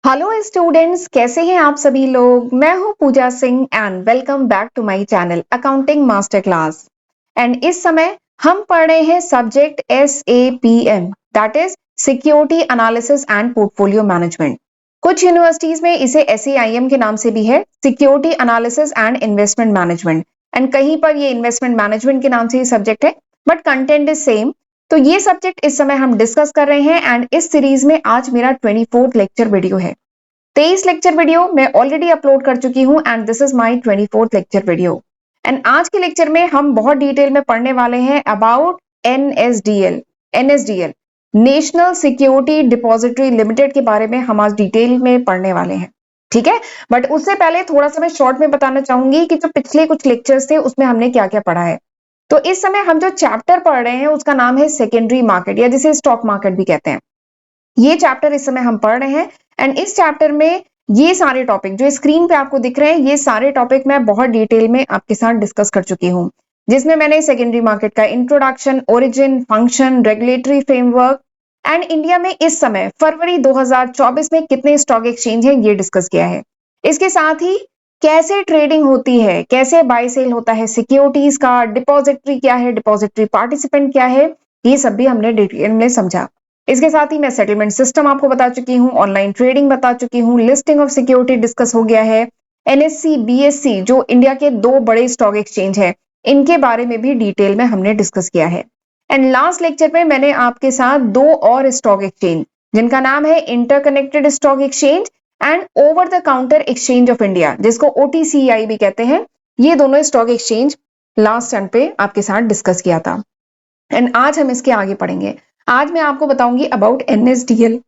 Hello students, कैसे हैं आप सभी लोग। मैं हूं Pooja Singh and welcome back to my channel accounting master class. And इस समय हम पढ़ रहे हैं subject SAPM, that is security analysis and portfolio management. कुछ यूनिवर्सिटीज में इसे SAIM के नाम से भी है, security analysis and investment management, and कहीं पर ये इन्वेस्टमेंट मैनेजमेंट के नाम से ही सब्जेक्ट है, बट कंटेंट इज सेम। तो ये सब्जेक्ट इस समय हम डिस्कस कर रहे हैं एंड इस सीरीज में आज मेरा 24th लेक्चर वीडियो है। 23 लेक्चर वीडियो मैं ऑलरेडी अपलोड कर चुकी हूं and this is my 24th lecture video. And आज के लेक्चर में हम बहुत डिटेल में पढ़ने वाले हैं about NSDL national Security Depository limited के बारे में हम आज डिटेल में पढ़ने वाले हैं। ठीक है, बट उससे पहले थोड़ा सा मैं शॉर्ट में बताना चाहूंगी कि जो पिछले कुछ लेक्चर्स थे उसमें हमने क्या क्या पढ़ा है। तो इस समय हम जो चैप्टर पढ़ रहे हैं उसका नाम है सेकेंडरी मार्केट या जिसे स्टॉक मार्केट भी कहते हैं। ये चैप्टर इस समय हम पढ़ रहे हैं एंड इस चैप्टर में ये सारे टॉपिक जो स्क्रीन पे आपको दिख रहे हैं, ये सारे टॉपिक मैं बहुत डिटेल में आपके साथ डिस्कस कर चुकी हूँ, जिसमें मैंने सेकेंडरी मार्केट का introduction, origin, function, regulatory framework and India में इस समय फरवरी 2024 में कितने स्टॉक एक्सचेंज है ये डिस्कस किया है। इसके साथ ही कैसे ट्रेडिंग होती है, कैसे बाय सेल होता है सिक्योरिटीज का, डिपॉजिटरी क्या है, डिपॉजिटरी पार्टिसिपेंट क्या है, ये सब भी हमने डिटेल में समझा। इसके साथ ही मैं सेटलमेंट सिस्टम आपको बता चुकी हूँ, ऑनलाइन ट्रेडिंग बता चुकी हूँ, लिस्टिंग ऑफ सिक्योरिटी डिस्कस हो गया है, NSE BSE जो इंडिया के दो बड़े स्टॉक एक्सचेंज है इनके बारे में भी डिटेल में हमने डिस्कस किया है। एंड लास्ट लेक्चर में मैंने आपके साथ दो और स्टॉक एक्सचेंज जिनका नाम है interconnected stock Exchange and over the counter exchange of India, जिसको OTCI भी कहते हैं, ये दोनों स्टॉक एक्सचेंज लास्ट टाइम पे आपके साथ डिस्कस किया था। एंड आज हम इसके आगे पढ़ेंगे। आज मैं आपको बताऊंगी अबाउट NSDL।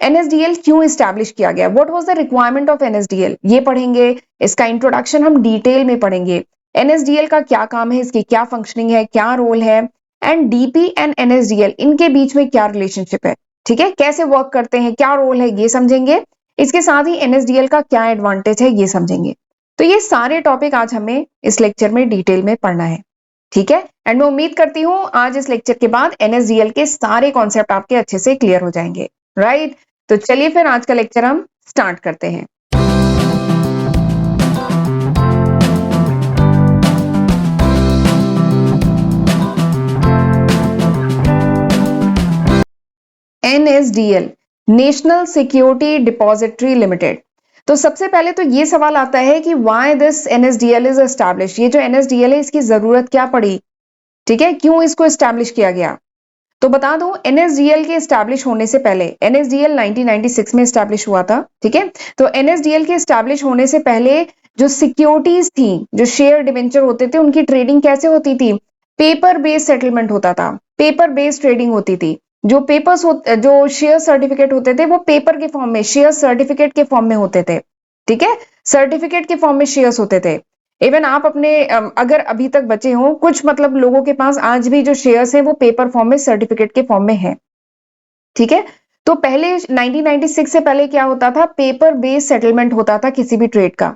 NSDL क्यों इस्टेब्लिश किया गया, what was the requirement of NSDL, ये पढ़ेंगे। इसका इंट्रोडक्शन हम डिटेल में पढ़ेंगे। NSDL का क्या काम है, इसकी क्या फंक्शनिंग है, क्या रोल है, एंड DP एंड NSDL इनके बीच में क्या रिलेशनशिप है, ठीक है, कैसे वर्क करते हैं, क्या रोल है, ये समझेंगे। इसके साथ ही NSDL का क्या एडवांटेज है ये समझेंगे। तो ये सारे टॉपिक आज हमें इस लेक्चर में डिटेल में पढ़ना है, ठीक है। एंड मैं उम्मीद करती हूं आज इस लेक्चर के बाद NSDL के सारे कॉन्सेप्ट आपके अच्छे से क्लियर हो जाएंगे, राइट। तो चलिए फिर आज का लेक्चर हम स्टार्ट करते हैं। NSDL national Security Depository limited. तो सबसे पहले तो ये सवाल आता है कि why this NSDL is establish, ये जो NSDL है इसकी जरूरत क्या पड़ी, ठीक है, क्यों इसको एस्टैब्लिश किया गया। तो बता दूं NSDL के एस्टैब्लिश होने से पहले, NSDL 1996 में एस्टैब्लिश हुआ था, ठीक है। तो NSDL के एस्टैब्लिश होने से पहले जो सिक्योरिटीज थी, जो शेयर डिवेंचर होते थे, उनकी ट्रेडिंग कैसे होती थी, पेपर बेस्ड सेटलमेंट होता था, पेपर बेस्ड ट्रेडिंग होती थी। जो पेपर्स जो शेयर सर्टिफिकेट होते थे वो पेपर के फॉर्म में, शेयर सर्टिफिकेट के फॉर्म में होते थे, ठीक है, सर्टिफिकेट के फॉर्म में शेयर्स होते थे। इवन आप अपने अगर अभी तक बचे हो कुछ, मतलब लोगों के पास आज भी जो शेयर्स हैं वो पेपर फॉर्म में, सर्टिफिकेट के फॉर्म में है, ठीक है। तो पहले 1996 से पहले क्या होता था, पेपर बेस्ड सेटलमेंट होता था किसी भी ट्रेड का,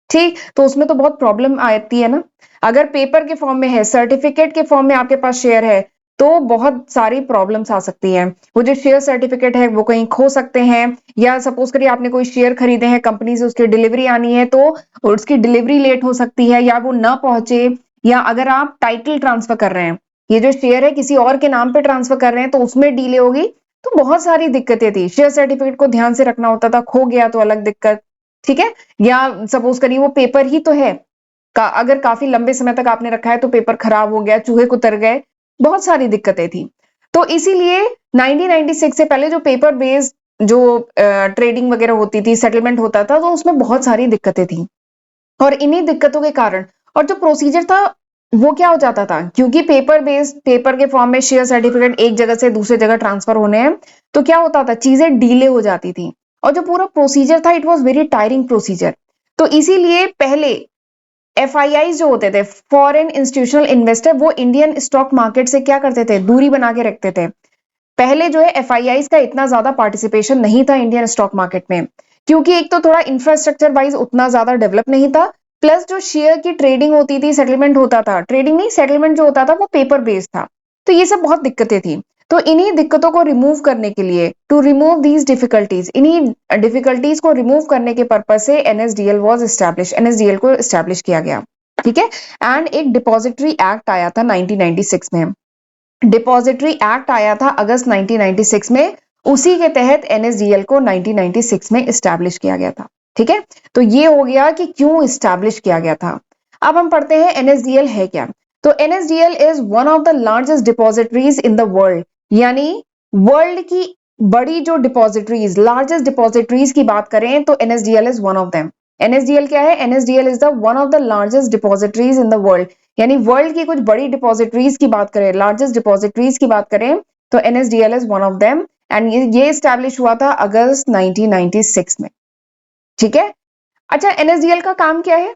ठीक। तो उसमें तो बहुत प्रॉब्लम आती है ना, अगर पेपर के फॉर्म में है, सर्टिफिकेट के फॉर्म में आपके पास शेयर है तो बहुत सारी प्रॉब्लम्स आ सकती हैं। वो जो शेयर सर्टिफिकेट है वो कहीं खो सकते हैं, या सपोज करिए आपने कोई शेयर खरीदे हैं कंपनी से, उसकी डिलीवरी आनी है तो उसकी डिलीवरी लेट हो सकती है या वो ना पहुंचे, या अगर आप टाइटल ट्रांसफर कर रहे हैं, ये जो शेयर है किसी और के नाम पे ट्रांसफर कर रहे हैं तो उसमें डिले होगी। तो बहुत सारी दिक्कतें थी, शेयर सर्टिफिकेट को ध्यान से रखना होता था, खो गया तो अलग दिक्कत, ठीक है। या सपोज करिए वो पेपर ही तो है, अगर काफी लंबे समय तक आपने रखा है तो पेपर खराब हो गया, चूहे कुतर गए, बहुत सारी दिक्कतें थी। तो इसीलिए 1996 से पहले जो पेपर बेस्ड जो ट्रेडिंग वगैरह होती थी, सेटलमेंट होता था, तो उसमें बहुत सारी दिक्कतें थी। और इन्हीं दिक्कतों के कारण और जो प्रोसीजर था वो क्या हो जाता था, क्योंकि पेपर बेस्ड, पेपर के फॉर्म में शेयर सर्टिफिकेट एक जगह से दूसरे जगह ट्रांसफर होने हैं, तो क्या होता था, चीजें डीले हो जाती थी। और जो पूरा प्रोसीजर था it was very tiring procedure. तो इसीलिए पहले FII जो होते थे, फॉरेन इंस्टीट्यूशनल इन्वेस्टर, वो इंडियन स्टॉक मार्केट से क्या करते थे, दूरी बना के रखते थे। पहले जो है FIIs का इतना ज्यादा पार्टिसिपेशन नहीं था इंडियन स्टॉक मार्केट में, क्योंकि एक तो थोड़ा इंफ्रास्ट्रक्चर वाइज उतना ज्यादा डेवलप नहीं था, प्लस जो शेयर की ट्रेडिंग होती थी, सेटलमेंट होता था, ट्रेडिंग नहीं सेटलमेंट जो होता था वो पेपर बेस्ड था। तो ये सब बहुत दिक्कतें थी। तो इन्हीं दिक्कतों को रिमूव करने के लिए, टू रिमूव दीज डिफिकल्टीज, इन्हीं डिफिकल्टीज को रिमूव करने के पर्पज से एनएसडीएल वाज एस्टैब्लिश, एनएसडीएल को एस्टैब्लिश किया गया, ठीक है। एंड एक डिपॉजिटरी एक्ट आया था 1996 में, डिपॉजिटरी एक्ट आया था अगस्त 1996 में, उसी के तहत एनएसडीएल को 1996 में एस्टैब्लिश किया गया था, ठीक है। तो ये हो गया कि क्यों एस्टैब्लिश किया गया था। अब हम पढ़ते हैं एनएसडीएल है क्या। तो NSDL is one of the largest depositories in the world, यानी वर्ल्ड की बड़ी जो डिपॉजिटरीज, लार्जेस्ट डिपॉजिटरीज की बात करें तो NSDL is one of them. NSDL क्या है? NSDL is the one of the largest depositories in the world, यानी वर्ल्ड की कुछ बड़ी डिपॉजिटरीज की बात करें, लार्जेस्ट डिपॉजिटरीज की बात करें तो NSDL is one of them. And ये एस्टैब्लिश हुआ था अगस्त 1996 में, ठीक है। अच्छा, एनएसडीएल का काम क्या है?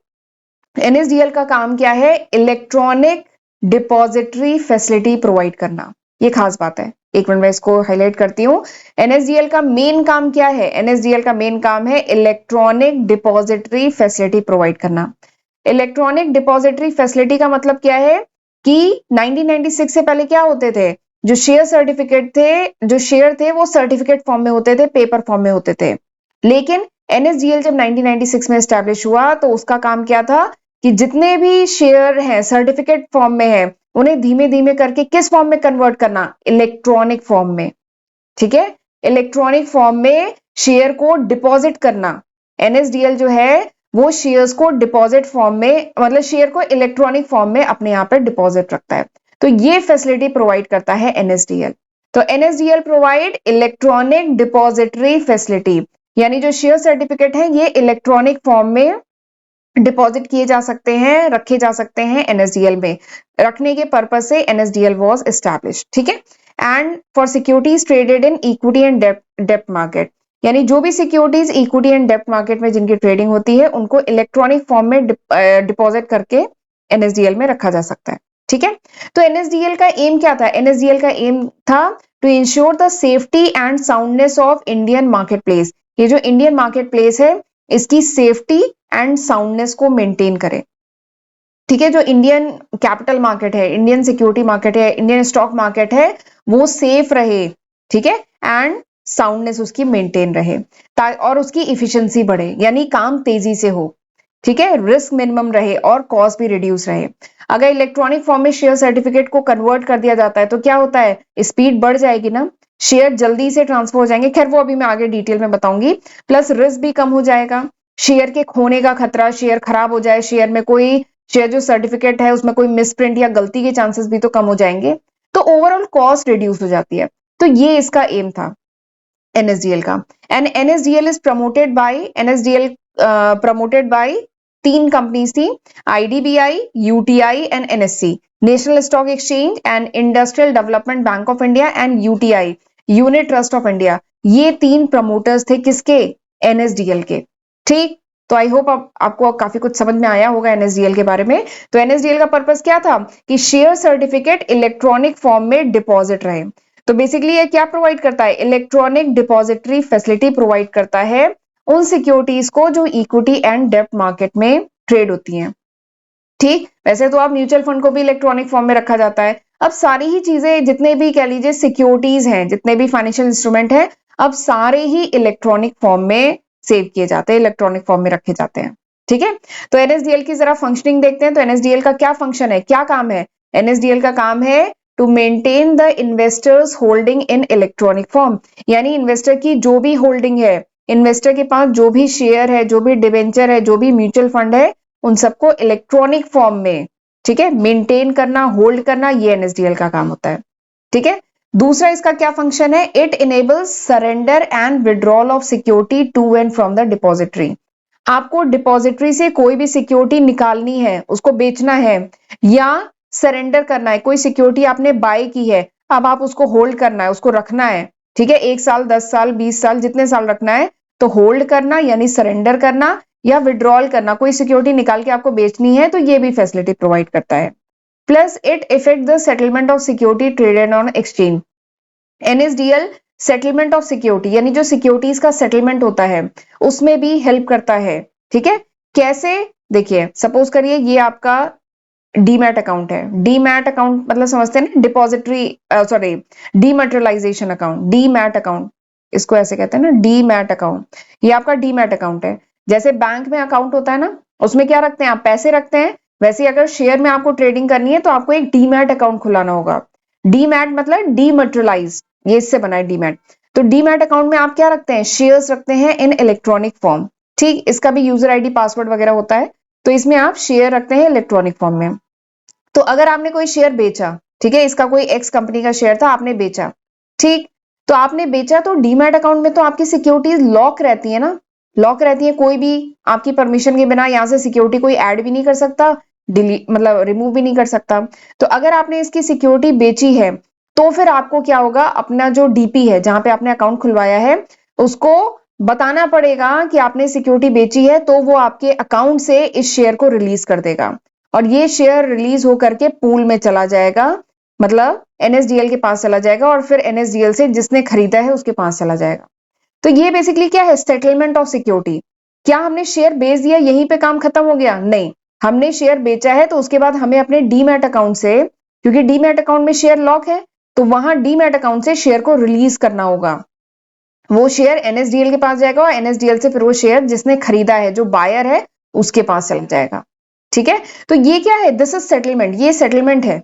एनएसडीएल का काम क्या है? इलेक्ट्रॉनिक डिपॉजिटरी फैसिलिटी प्रोवाइड करना, ये खास बात है। एक मिनट में इसको हाईलाइट करती हूँ। एनएसडीएल का मेन काम क्या है? एनएसडीएल का मेन काम है इलेक्ट्रॉनिक डिपॉजिटरी फैसिलिटी प्रोवाइड करना। इलेक्ट्रॉनिक डिपॉजिटरी फैसिलिटी का मतलब क्या है कि 1996 से पहले क्या होते थे? जो शेयर सर्टिफिकेट थे, जो शेयर थे वो सर्टिफिकेट फॉर्म में होते थे, पेपर फॉर्म में होते थे। लेकिन एनएसडीएल जब 1996 में एस्टैब्लिश हुआ तो उसका काम क्या था कि जितने भी शेयर हैं सर्टिफिकेट फॉर्म में है, उन्हें धीमे धीमे करके किस फॉर्म में कन्वर्ट करना? इलेक्ट्रॉनिक फॉर्म में, ठीक है। इलेक्ट्रॉनिक फॉर्म में शेयर को डिपॉजिट करना। एनएसडीएल जो है वो शेयर्स को डिपॉजिट फॉर्म में, मतलब शेयर को इलेक्ट्रॉनिक फॉर्म में अपने यहाँ पे डिपॉजिट रखता है। तो ये फैसिलिटी प्रोवाइड करता है एनएसडीएल। तो NSDL provide electronic depository facility, यानी जो शेयर सर्टिफिकेट है ये इलेक्ट्रॉनिक फॉर्म में डिपॉजिट किए जा सकते हैं, रखे जा सकते हैं एनएसडीएल में। रखने के पर्पज से एनएसडीएल वाज एस्टैब्लिश, ठीक है। And for securities traded in equity and डेप्ट मार्केट, यानी जो भी सिक्योरिटीज इक्विटी एंड डेप्ट मार्केट में जिनकी ट्रेडिंग होती है उनको इलेक्ट्रॉनिक फॉर्म में डिपॉजिट करके एनएसडीएल में रखा जा सकता है, ठीक है। तो एनएसडीएल का एम क्या था? एनएसडीएल का एम था to ensure the safety and soundness of Indian market place. ये जो इंडियन मार्केट प्लेस है इसकी सेफ्टी एंड साउंडनेस को मेंटेन करें, ठीक है। जो इंडियन कैपिटल मार्केट है, इंडियन सिक्योरिटी मार्केट है, इंडियन स्टॉक मार्केट है, वो सेफ रहे, ठीक है। एंड साउंडनेस उसकी मेंटेन रहे और उसकी इफिशिएंसी बढ़े, यानी काम तेजी से हो, ठीक है। रिस्क मिनिमम रहे और कॉस्ट भी रिड्यूस रहे। अगर इलेक्ट्रॉनिक फॉर्म में शेयर सर्टिफिकेट को कन्वर्ट कर दिया जाता है तो क्या होता है? स्पीड बढ़ जाएगी ना, शेयर जल्दी से ट्रांसफर हो जाएंगे। खैर वो अभी मैं आगे डिटेल में बताऊंगी। प्लस रिस्क भी कम हो जाएगा, शेयर के खोने का खतरा, शेयर खराब हो जाए, शेयर में कोई, शेयर जो सर्टिफिकेट है उसमें कोई मिसप्रिंट या गलती के चांसेस भी तो कम हो जाएंगे। तो ओवरऑल कॉस्ट रिड्यूस हो जाती है। तो ये इसका एम था एनएसडीएल का। And NSDL is promoted by, NSDL promoted by 3 companies थी, IDBI, UTI and NSC, National Stock Exchange and Industrial Development Bank of India and UTI, Unit Trust of India. ये 3 प्रमोटर्स थे किसके? NSDL के, ठीक। तो I hope आपको काफी कुछ समझ में आया होगा एनएसडीएल के बारे में। तो एनएसडीएल का पर्पस क्या था कि शेयर सर्टिफिकेट इलेक्ट्रॉनिक फॉर्म में डिपॉजिट रहे। तो बेसिकली ये क्या प्रोवाइड करता है? इलेक्ट्रॉनिक डिपॉजिटरी फैसिलिटी प्रोवाइड करता है उन सिक्योरिटीज को जो इक्विटी एंड डेप्ट मार्केट में ट्रेड होती हैं, ठीक। वैसे तो आप म्यूचुअल फंड को भी इलेक्ट्रॉनिक फॉर्म में रखा जाता है। अब सारी ही चीजें, जितने भी कह लीजिए सिक्योरिटीज हैं, जितने भी फाइनेंशियल इंस्ट्रूमेंट है, अब सारे ही इलेक्ट्रॉनिक फॉर्म में सेव किए जाते हैं, इलेक्ट्रॉनिक फॉर्म में रखे जाते हैं, ठीक है। तो एनएसडीएल की जरा फंक्शनिंग देखते हैं। तो एनएसडीएल का क्या फंक्शन है, क्या काम है? एनएसडीएल का काम है to maintain the investors holding in electronic form, यानी इन्वेस्टर की जो भी होल्डिंग है, इन्वेस्टर के पास जो भी शेयर है, जो भी डिवेंचर है, जो भी म्यूचुअल फंड है, उन सबको इलेक्ट्रॉनिक फॉर्म में, ठीक है, मेंटेन करना, होल्ड करना, ये एनएसडीएल का काम होता है, ठीक है। दूसरा इसका क्या फंक्शन है? It enables surrender and withdrawal of security to and from the depository. आपको डिपॉजिटरी से कोई भी सिक्योरिटी निकालनी है, उसको बेचना है या सरेंडर करना है, कोई सिक्योरिटी आपने बाय की है, अब आप उसको होल्ड करना है, उसको रखना है, ठीक है। 1 साल, 10 साल, 20 साल, जितने साल रखना है। तो होल्ड करना यानी सरेंडर करना या विड्रॉल करना, कोई सिक्योरिटी निकाल के आपको बेचनी है तो ये भी फैसिलिटी प्रोवाइड करता है। Plus it effect the settlement of security traded on exchange. NSDL settlement of security, यानी जो सिक्योरिटीज का सेटलमेंट होता है उसमें भी हेल्प करता है, ठीक है। कैसे? देखिए, सपोज करिए ये आपका डीमैट अकाउंट है। डीमैट अकाउंट मतलब समझते हैं ना, depository sorry dematerialisation account, demat account, इसको ऐसे कहते हैं ना, डीमैट अकाउंट। ये आपका डीमैट अकाउंट है। जैसे बैंक में अकाउंट होता है ना, उसमें क्या रखते हैं आप, पैसे रखते हैं। वैसे अगर शेयर में आपको ट्रेडिंग करनी है तो आपको एक डीमैट अकाउंट खुलाना होगा। डीमैट मतलब डीमैटेरियलाइज, ये इससे बना है डीमैट। तो डीमैट अकाउंट में आप क्या रखते हैं, शेयर्स रखते हैं इन इलेक्ट्रॉनिक फॉर्म। ठीक, इसका भी यूजर आईडी पासवर्ड वगैरह होता है। तो इसमें आप शेयर रखते हैं इलेक्ट्रॉनिक फॉर्म में। तो अगर आपने कोई शेयर बेचा, ठीक है, इसका कोई एक्स कंपनी का शेयर था, आपने बेचा, ठीक, तो आपने बेचा तो डीमैट अकाउंट में तो आपकी सिक्योरिटीज लॉक रहती है ना, लॉक रहती है। कोई भी आपकी परमिशन के बिना यहाँ से सिक्योरिटी कोई ऐड भी नहीं कर सकता, डिलीट मतलब रिमूव भी नहीं कर सकता। तो अगर आपने इसकी सिक्योरिटी बेची है तो फिर आपको क्या होगा, अपना जो डीपी है जहां पे आपने अकाउंट खुलवाया है उसको बताना पड़ेगा कि आपने सिक्योरिटी बेची है, तो वो आपके अकाउंट से इस शेयर को रिलीज कर देगा और ये शेयर रिलीज होकर के पूल में चला जाएगा, मतलब एनएसडीएल के पास चला जाएगा और फिर एनएसडीएल से जिसने खरीदा है उसके पास चला जाएगा। तो ये बेसिकली क्या है, सेटलमेंट ऑफ सिक्योरिटी। क्या हमने शेयर बेच दिया यहीं पे काम खत्म हो गया? नहीं, हमने शेयर बेचा है तो उसके बाद हमें अपने डीमैट अकाउंट से, क्योंकि डीमैट अकाउंट में शेयर लॉक है, तो वहां डीमैट अकाउंट से शेयर को रिलीज करना होगा। वो शेयर एनएसडीएल के पास जाएगा और एनएसडीएल से फिर वो शेयर जिसने खरीदा है, जो बायर है, उसके पास चला जाएगा। ठीक है, तो ये क्या है, दिस इज सेटलमेंट, ये सेटलमेंट है।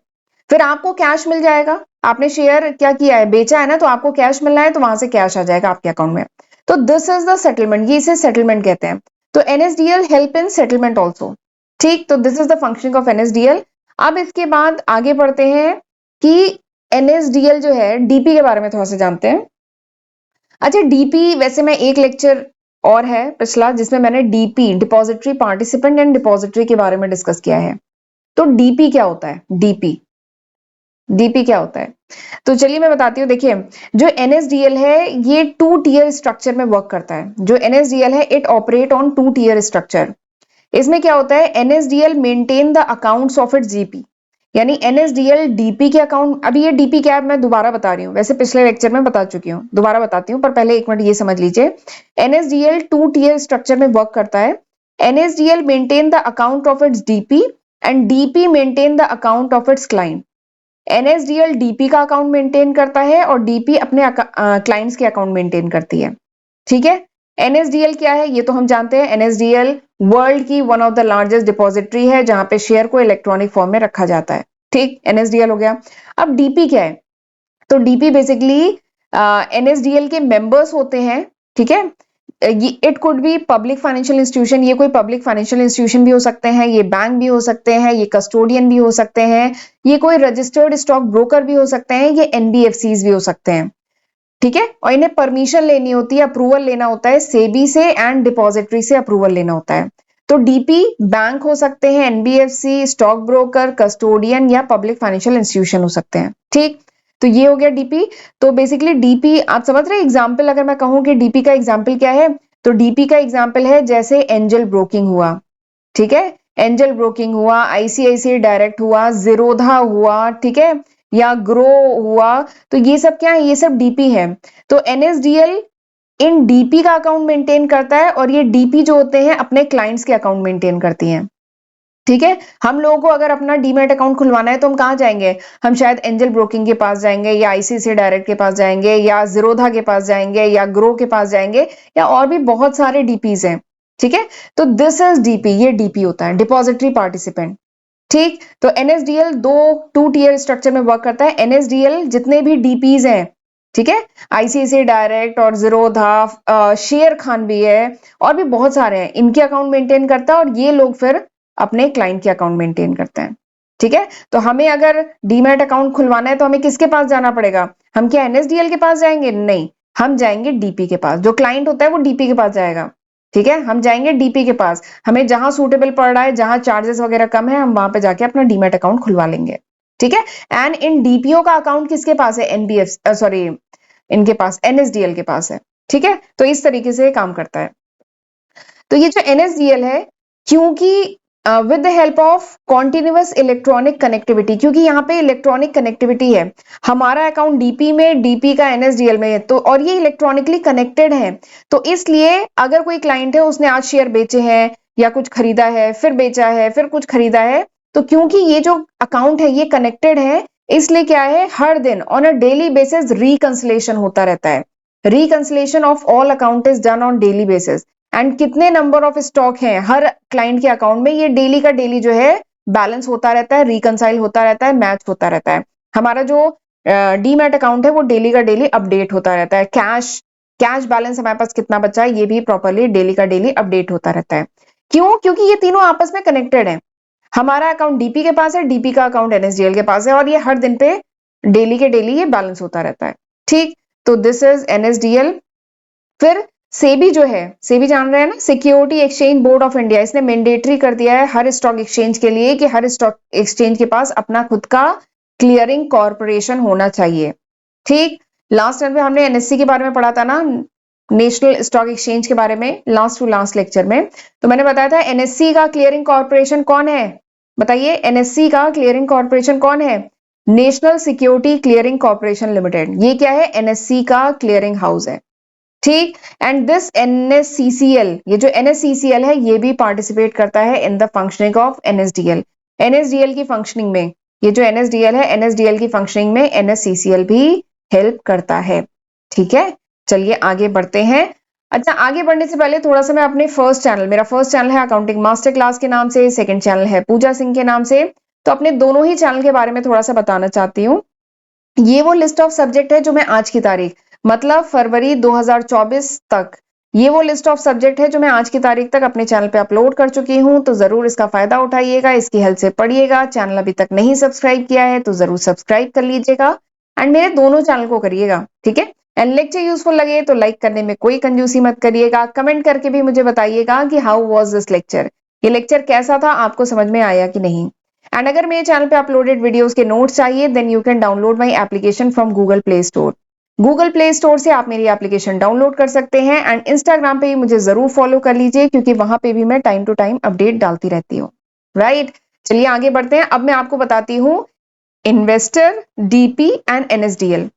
फिर आपको कैश मिल जाएगा, आपने शेयर क्या किया है, बेचा है ना, तो आपको कैश मिलना है तो वहां से कैश आ जाएगा आपके अकाउंट में। तो दिस इज द सेटलमेंट, ये इसे सेटलमेंट कहते हैं। तो NSDL help in settlement also. ठीक, तो this is the function of NSDL. अब इसके बाद आगे बढ़ते हैं कि एनएसडीएल जो है, डीपी के बारे में थोड़ा सा जानते हैं। अच्छा, डीपी वैसे मैं एक लेक्चर और है पिछला जिसमें मैंने DP, depository participant and depository के बारे में डिस्कस किया है। तो डीपी क्या होता है, डीपी, डीपी क्या होता है, तो चलिए मैं बताती हूँ। देखिए, जो एनएसडीएल है ये 2 टियर स्ट्रक्चर में वर्क करता है। जो एनएसडीएल है it operate on 2 tier structure. इसमें क्या होता है, NSDL maintain the accounts of its GP, यानी एनएसडीएल डीपी के अकाउंट, अभी ये डीपी क्या है मैं दोबारा बता रही हूँ, वैसे पिछले लेक्चर में बता चुकी हूँ, दोबारा बताती हूँ, पर पहले एक मिनट ये समझ लीजिए। एनएसडीएल 2 टियर स्ट्रक्चर में वर्क करता है। NSDL maintain the account of its DP and DP maintain the account of its client. NSDL DP का अकाउंट मेंटेन करता है और डीपी अपने क्लाइंट्स के अकाउंट मेंटेन करती है। ठीक है, एनएसडीएल क्या है ये तो हम जानते हैं। एनएसडीएल वर्ल्ड की one of the largest depository है जहां पे शेयर को इलेक्ट्रॉनिक फॉर्म में रखा जाता है। ठीक, एनएसडीएल हो गया। अब डीपी क्या है, तो डीपी बेसिकली एनएसडीएल के मेंबर्स होते हैं। ठीक है, it could be public financial institution, ये कोई पब्लिक फाइनेंशियल इंस्टीट्यूशन भी हो सकते हैं, ये बैंक भी हो सकते हैं, ये कस्टोडियन भी हो सकते हैं, ये कोई रजिस्टर्ड स्टॉक ब्रोकर भी हो सकते हैं, ये एनबीएफसीज भी हो सकते हैं। ठीक है, और इन्हें परमिशन लेनी होती है, अप्रूवल लेना होता है सेबी से एंड डिपॉजिटरी से अप्रूवल लेना होता है। तो डीपी बैंक हो सकते हैं, एनबीएफसी, स्टॉक ब्रोकर, कस्टोडियन या पब्लिक फाइनेंशियल इंस्टीट्यूशन हो सकते हैं। ठीक, तो ये हो गया डीपी। तो बेसिकली डीपी आप समझ रहे हैं, एग्जाम्पल अगर मैं कहूं कि डीपी का एग्जाम्पल क्या है, तो डीपी का एग्जाम्पल है जैसे एंजल ब्रोकिंग हुआ। ठीक है, एंजल ब्रोकिंग हुआ, आईसीआईसीआई डायरेक्ट हुआ, जीरोधा हुआ, ठीक है, या ग्रो हुआ। तो ये सब क्या है, ये सब डीपी है। तो एनएसडीएल इन डीपी का अकाउंट मेंटेन करता है और ये डीपी जो होते हैं अपने क्लाइंट्स के अकाउंट मेंटेन करती हैं। ठीक है, हम लोगों को अगर अपना डीमैट अकाउंट खुलवाना है तो हम कहाँ जाएंगे, हम शायद एंजल ब्रोकिंग के पास जाएंगे या आईसीआईसीआई डायरेक्ट के पास जाएंगे या जीरोधा के पास जाएंगे या ग्रो के पास जाएंगे या और भी बहुत सारे डीपीज हैं। ठीक है, तो दिस इज डीपी, ये डीपी होता है, डिपॉजिटरी पार्टिसिपेंट। ठीक, तो एनएसडीएल 2 टियर स्ट्रक्चर में वर्क करता है। एनएसडीएल जितने भी डीपीज हैं, ठीक है, आईसीआईसीआई डायरेक्ट और जीरोधा, शेयर खान भी है और भी बहुत सारे हैं, इनके अकाउंट मेंटेन करता है और ये लोग फिर अपने क्लाइंट के अकाउंट मेंटेन करते हैं। ठीक है, तो हमें अगर डीमैट अकाउंट खुलवाना है तो हमें किसके पास जाना पड़ेगा, हम क्या एनएसडीएल के पास जाएंगे? नहीं, हम जाएंगे डीपी के पास। जो क्लाइंट होता है वो डीपी के पास जाएगा। ठीक है, हम जाएंगे डीपी के पास, हमें जहां सूटेबल पड़ रहा है, जहां चार्जेस वगैरह कम है, हम वहां पे जाके अपना डीमैट अकाउंट खुलवा लेंगे। ठीक है, एंड इन डीपीओ का अकाउंट किसके पास है, एनबीएफ सॉरी इनके पास, एनएसडीएल के पास है। ठीक है, तो इस तरीके से काम करता है। तो ये जो एनएसडीएल है, क्योंकि with the help of continuous electronic connectivity, क्योंकि यहाँ पे इलेक्ट्रॉनिक कनेक्टिविटी है, हमारा अकाउंट डीपी में, डीपी का एनएसडीएल में है, तो और ये इलेक्ट्रॉनिकली कनेक्टेड है, तो इसलिए अगर कोई क्लाइंट है उसने आज शेयर बेचे हैं या कुछ खरीदा है, फिर बेचा है, फिर कुछ खरीदा है, तो क्योंकि ये जो अकाउंट है ये कनेक्टेड है, इसलिए क्या है, हर दिन on a daily basis reconciliation होता रहता है। Reconciliation of all account is done on daily basis. And कितने नंबर ऑफ स्टॉक हैं हर क्लाइंट के अकाउंट में, ये डेली का डेली जो है बैलेंस होता रहता है, रिकंसाइल होता रहता है, मैच होता रहता है। हमारा जो डीमैट अकाउंट है वो डेली का डेली अपडेट होता रहता है। कैश बैलेंस हमारे पास कितना बचा है ये भी प्रॉपरली डेली का डेली अपडेट होता रहता है। क्यों? क्योंकि ये तीनों आपस में कनेक्टेड है। हमारा अकाउंट डीपी के पास है, डीपी का अकाउंट एनएसडीएल के पास है, और ये हर दिन पे डेली के डेली ये बैलेंस होता रहता है। ठीक, तो दिस इज एनएसडीएल। फिर सेबी जो है, सेबी जान रहे हैं ना, security exchange board of India, इसने मैंडेटरी कर दिया है हर स्टॉक एक्सचेंज के लिए कि हर स्टॉक एक्सचेंज के पास अपना खुद का क्लियरिंग कॉर्पोरेशन होना चाहिए। ठीक, लास्ट टाइम पे हमने एनएससी के बारे में पढ़ा था ना, नेशनल स्टॉक एक्सचेंज के बारे में, लास्ट टू लास्ट लेक्चर में। तो मैंने बताया था एनएससी का क्लियरिंग कॉर्पोरेशन कौन है, बताइए एनएससी का क्लियरिंग कॉर्पोरेशन कौन है? National security clearing corporation limited. ये क्या है? एनएससी का क्लियरिंग हाउस है। ठीक, एंड दिस एनएससीसीएल, ये जो एनएससीसीएल है ये भी पार्टिसिपेट करता है in the functioning of NSDL. NSDL की फंक्शनिंग में, ये जो एनएसडीएल है, एनएसडीएल की फंक्शनिंग में एनएससीसीएल भी हेल्प करता है। ठीक है, चलिए आगे बढ़ते हैं। अच्छा, आगे बढ़ने से पहले थोड़ा सा मैं अपने फर्स्ट चैनल, मेरा फर्स्ट चैनल है अकाउंटिंग मास्टर क्लास के नाम से, सेकंड चैनल है पूजा सिंह के नाम से, तो अपने दोनों ही चैनल के बारे में थोड़ा सा बताना चाहती हूँ। ये वो लिस्ट ऑफ सब्जेक्ट है जो मैं आज की तारीख, मतलब फरवरी 2024 तक, ये वो लिस्ट ऑफ सब्जेक्ट है जो मैं आज की तारीख तक अपने चैनल पे अपलोड कर चुकी हूँ। तो जरूर इसका फायदा उठाइएगा, इसकी हेल्प से पढ़िएगा। चैनल अभी तक नहीं सब्सक्राइब किया है तो जरूर सब्सक्राइब कर लीजिएगा, एंड मेरे दोनों चैनल को करिएगा। ठीक है, एंड लेक्चर यूजफुल लगे तो लाइक करने में कोई कंजूसी मत करिएगा। कमेंट करके भी मुझे बताइएगा कि हाउ वाज दिस लेक्चर, ये लेक्चर कैसा था, आपको समझ में आया कि नहीं। एंड अगर मेरे चैनल पे अपलोडेड वीडियोस के नोट्स चाहिए then you can download my application from Google Play Store. Google Play Store से आप मेरी एप्लीकेशन डाउनलोड कर सकते हैं, एंड इंस्टाग्राम पे मुझे जरूर फॉलो कर लीजिए क्योंकि वहां पे भी मैं टाइम टू टाइम अपडेट डालती रहती हूँ। राइट, चलिए आगे बढ़ते हैं। अब मैं आपको बताती हूँ इन्वेस्टर, डीपी एंड एनएसडीएल।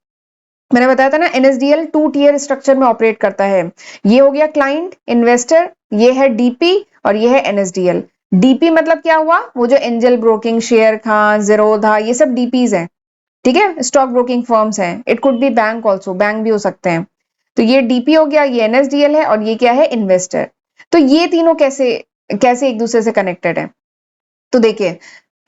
मैंने बताया था ना एनएसडीएल 2 टियर स्ट्रक्चर में ऑपरेट करता है। ये हो गया क्लाइंट, इन्वेस्टर, ये है डीपी और ये है एनएसडीएल। डीपी मतलब क्या हुआ? वो जो angel broking, share Khan, Zerodha, ये सब डीपीज हैं। ठीक है, स्टॉक ब्रोकिंग फर्म्स हैं। It could be bank also, bank भी हो सकते हैं। तो ये डीपी हो गया, ये एनएसडीएल है, और ये क्या है? इन्वेस्टर। तो ये तीनों कैसे कैसे एक दूसरे से कनेक्टेड है? तो देखिए,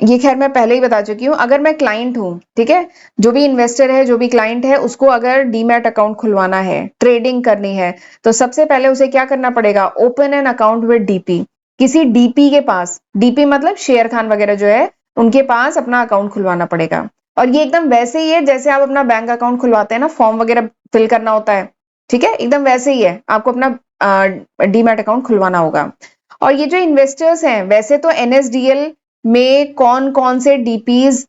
ये खैर मैं पहले ही बता चुकी हूँ। अगर मैं क्लाइंट हूँ, ठीक है, जो भी इन्वेस्टर है, जो भी क्लाइंट है, उसको अगर डीमैट अकाउंट खुलवाना है, ट्रेडिंग करनी है, तो सबसे पहले उसे क्या करना पड़ेगा? Open an account with DP. किसी डीपी के पास, डीपी मतलब शेयर खान वगैरह जो है, उनके पास अपना अकाउंट खुलवाना पड़ेगा। और ये एकदम वैसे ही है जैसे आप अपना बैंक अकाउंट खुलवाते हैं ना, फॉर्म वगैरह फिल करना होता है। ठीक है, एकदम वैसे ही है, आपको अपना डीमैट अकाउंट खुलवाना होगा। और ये जो इन्वेस्टर्स हैं, वैसे तो एनएसडीएल में कौन कौन से डीपीज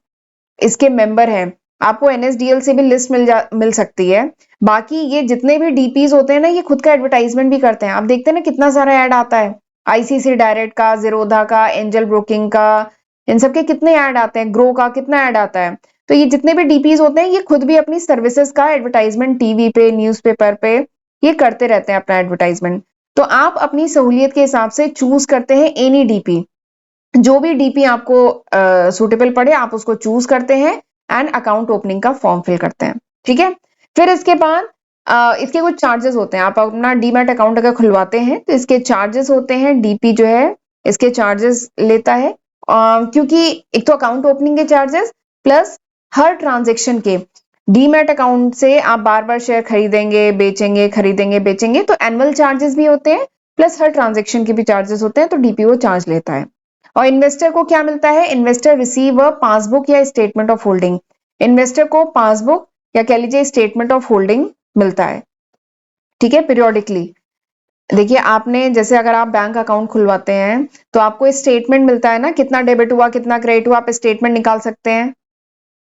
इसके मेंबर हैं, आपको एनएसडीएल से भी लिस्ट मिल सकती है। बाकी ये जितने भी डीपीज होते हैं ना, ये खुद का एडवर्टाइजमेंट भी करते हैं। आप देखते हैं ना कितना सारा ऐड आता है, आईसीसी डायरेक्ट का, जीरोधा का, एंजल ब्रोकिंग का, इन सबके कितने ऐड आते हैं, ग्रो का कितना ऐड आता है। तो ये जितने भी डीपीज होते हैं, ये खुद भी अपनी सर्विसेज का एडवर्टाइजमेंट टीवी पे, न्यूज़पेपर पे ये करते रहते हैं अपना एडवर्टाइजमेंट। तो आप अपनी सहूलियत के हिसाब से चूज करते हैं एनी डीपी, जो भी डीपी आपको सूटेबल पड़े आप उसको चूज करते हैं, एंड अकाउंट ओपनिंग का फॉर्म फिल करते हैं। ठीक है, फिर इसके बाद इसके कुछ चार्जेस होते हैं। आप अपना डीमैट अकाउंट अगर खुलवाते हैं तो इसके चार्जेस होते हैं। डीपी जो है इसके चार्जेस लेता है, क्योंकि एक तो अकाउंट ओपनिंग के चार्जेस, प्लस हर ट्रांजेक्शन के, डीमैट अकाउंट से आप बार बार शेयर खरीदेंगे बेचेंगे, खरीदेंगे बेचेंगे, तो एनुअल चार्जेस भी होते हैं, प्लस हर ट्रांजेक्शन के भी चार्जेस होते हैं, तो डीपी वो चार्ज लेता है। और इन्वेस्टर को क्या मिलता है? इन्वेस्टर रिसीव अ पासबुक या स्टेटमेंट ऑफ होल्डिंग। इन्वेस्टर को पासबुक या कह लीजिए स्टेटमेंट ऑफ होल्डिंग मिलता है। ठीक है, पीरियोडिकली। देखिए, आपने जैसे अगर आप बैंक अकाउंट खुलवाते हैं तो आपको स्टेटमेंट मिलता है ना, कितना डेबिट हुआ कितना क्रेडिट हुआ, आप स्टेटमेंट निकाल सकते हैं।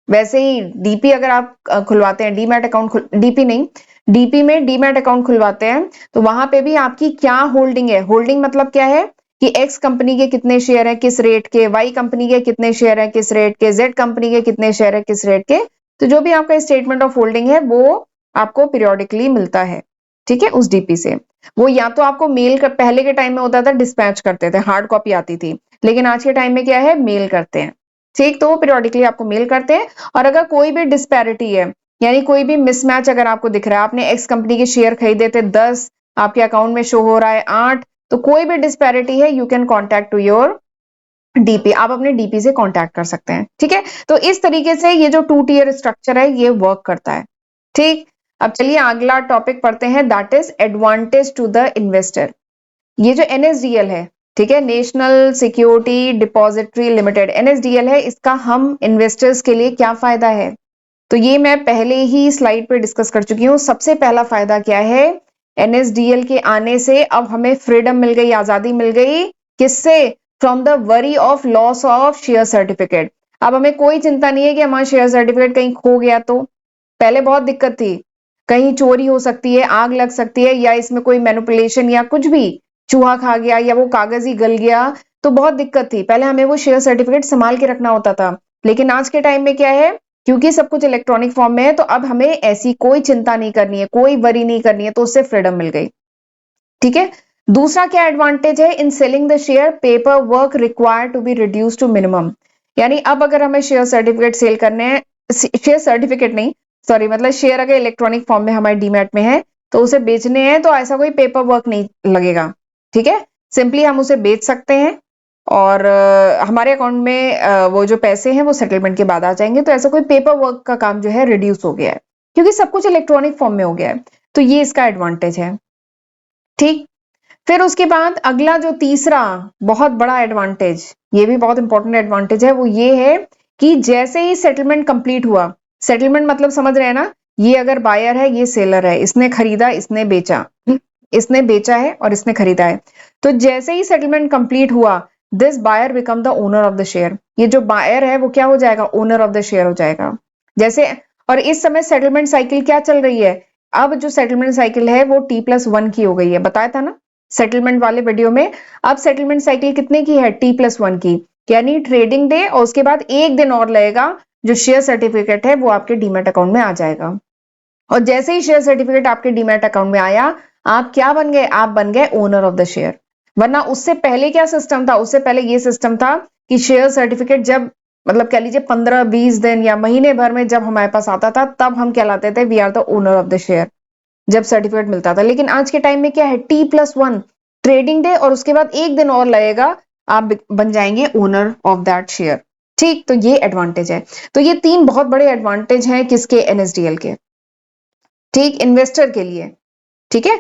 वैसे ही डीपी अगर आप खुलवाते हैं, डीमैट अकाउंट, डीपी नहीं, डीपी में डीमैट अकाउंट खुलवाते हैं तो वहां पे भी आपकी क्या होल्डिंग है। होल्डिंग मतलब क्या है कि एक्स कंपनी के कितने शेयर हैं किस रेट के, वाई कंपनी के कितने शेयर हैं किस रेट के, जेड कंपनी के कितने शेयर हैं किस रेट के। तो जो भी आपका स्टेटमेंट ऑफ होल्डिंग है वो आपको पीरियोडिकली मिलता है। ठीक है, उस डीपी से। वो या तो आपको मेल कर, पहले के टाइम में होता था डिस्पैच करते थे, हार्ड कॉपी आती थी, लेकिन आज के टाइम में क्या है, मेल करते हैं। ठीक, तो वो पीरियोडिकली आपको मेल करते हैं। और अगर कोई भी डिस्पैरिटी है, यानी कोई भी मिसमैच अगर आपको दिख रहा है, आपने एक्स कंपनी के शेयर खरीदे थे 10, आपके अकाउंट में शो हो रहा है 8, तो कोई भी डिस्पैरिटी है, you can contact to your DP, आप अपने डीपी से कांटेक्ट कर सकते हैं। ठीक है, तो इस तरीके से ये जो 2 टियर स्ट्रक्चर है ये वर्क करता है। ठीक, अब चलिए अगला टॉपिक पढ़ते हैं, that is advantage to the investor. ये जो एनएसडीएल है, ठीक है, National Security Depository Limited, NSDL है, इसका हम इन्वेस्टर्स के लिए क्या फायदा है, तो ये मैं पहले ही स्लाइड पे डिस्कस कर चुकी हूँ। सबसे पहला फायदा क्या है, एनएसडीएल के आने से अब हमें फ्रीडम मिल गई, आजादी मिल गई, किससे, from the worry of loss of share certificate. अब हमें कोई चिंता नहीं है कि हमारा शेयर सर्टिफिकेट कहीं खो गया तो, पहले बहुत दिक्कत थी, कहीं चोरी हो सकती है, आग लग सकती है, या इसमें कोई मैनिपुलेशन या कुछ भी, चूहा खा गया या वो कागज ही गल गया, तो बहुत दिक्कत थी, पहले हमें वो शेयर सर्टिफिकेट संभाल के रखना होता था। लेकिन आज के टाइम में क्या है, क्योंकि सब कुछ इलेक्ट्रॉनिक फॉर्म में है, तो अब हमें ऐसी कोई चिंता नहीं करनी है, कोई वरी नहीं करनी है, तो उससे फ्रीडम मिल गई। ठीक है, दूसरा क्या एडवांटेज है, in selling the share paper work required to be reduce to minimum. यानी अब अगर हमें शेयर सर्टिफिकेट सेल करने हैं, शेयर सर्टिफिकेट नहीं, सॉरी, मतलब शेयर अगर इलेक्ट्रॉनिक फॉर्म में हमारे डीमैट में है तो उसे बेचने हैं, तो ऐसा कोई पेपर वर्क नहीं लगेगा। ठीक है, सिंपली हम उसे बेच सकते हैं और हमारे अकाउंट में वो जो पैसे हैं वो सेटलमेंट के बाद आ जाएंगे, तो ऐसा कोई पेपर वर्क का काम जो है रिड्यूस हो गया है, क्योंकि सब कुछ इलेक्ट्रॉनिक फॉर्म में हो गया है, तो ये इसका एडवांटेज है। ठीक, फिर उसके बाद अगला जो तीसरा बहुत बड़ा एडवांटेज, ये भी बहुत इंपॉर्टेंट एडवांटेज है, वो ये है कि जैसे ही सेटलमेंट कंप्लीट हुआ, सेटलमेंट मतलब समझ रहे हैं ना, ये अगर बायर है, ये सेलर है, इसने खरीदा, इसने बेचा, इसने बेचा है और इसने खरीदा है, तो जैसे ही सेटलमेंट कंप्लीट हुआ, this buyer become the owner of the share. ये जो बायर है वो क्या हो जाएगा, ओनर ऑफ द शेयर हो जाएगा। जैसे, और इस समय सेटलमेंट साइकिल क्या चल रही है, अब जो सेटलमेंट साइकिल है वो T+1 की हो गई है, बताया था ना सेटलमेंट वाले वीडियो में। अब सेटलमेंट साइकिल कितने की है, T+1 की, यानी ट्रेडिंग डे और उसके बाद एक दिन और लगेगा, जो शेयर सर्टिफिकेट है वो आपके डीमैट अकाउंट में आ जाएगा। और जैसे ही शेयर सर्टिफिकेट आपके डीमैट अकाउंट में आया, आप क्या बन गए, आप बन गए ओनर ऑफ द शेयर। वरना उससे पहले क्या सिस्टम था, उससे पहले ये सिस्टम था कि शेयर सर्टिफिकेट जब, मतलब कह लीजिए 15-20 दिन या महीने भर में जब हमारे पास आता था, तब हम कहलाते थे we are the owner of the share, जब सर्टिफिकेट मिलता था। लेकिन आज के टाइम में क्या है, T+1 ट्रेडिंग डे और उसके बाद एक दिन और लगेगा, आप बन जाएंगे ओनर ऑफ दैट शेयर। ठीक, तो ये एडवांटेज है। तो ये 3 बहुत बड़े एडवांटेज हैं किसके, एनएसडीएल के। ठीक, इन्वेस्टर के लिए। ठीक है,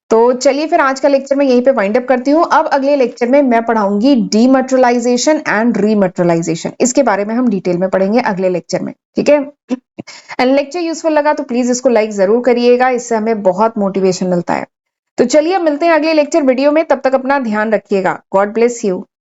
तो चलिए फिर आज का लेक्चर मैं यहीं पे वाइंड अप करती हूँ। अब अगले लेक्चर में मैं पढ़ाऊंगी डीमटेरियलाइजेशन एंड रीमटेरियलाइजेशन, इसके बारे में हम डिटेल में पढ़ेंगे अगले लेक्चर में। ठीक है, एंड लेक्चर यूजफुल लगा तो प्लीज इसको लाइक जरूर करिएगा, इससे हमें बहुत मोटिवेशन मिलता है। तो चलिए मिलते हैं अगले लेक्चर वीडियो में, तब तक अपना ध्यान रखिएगा। God bless you.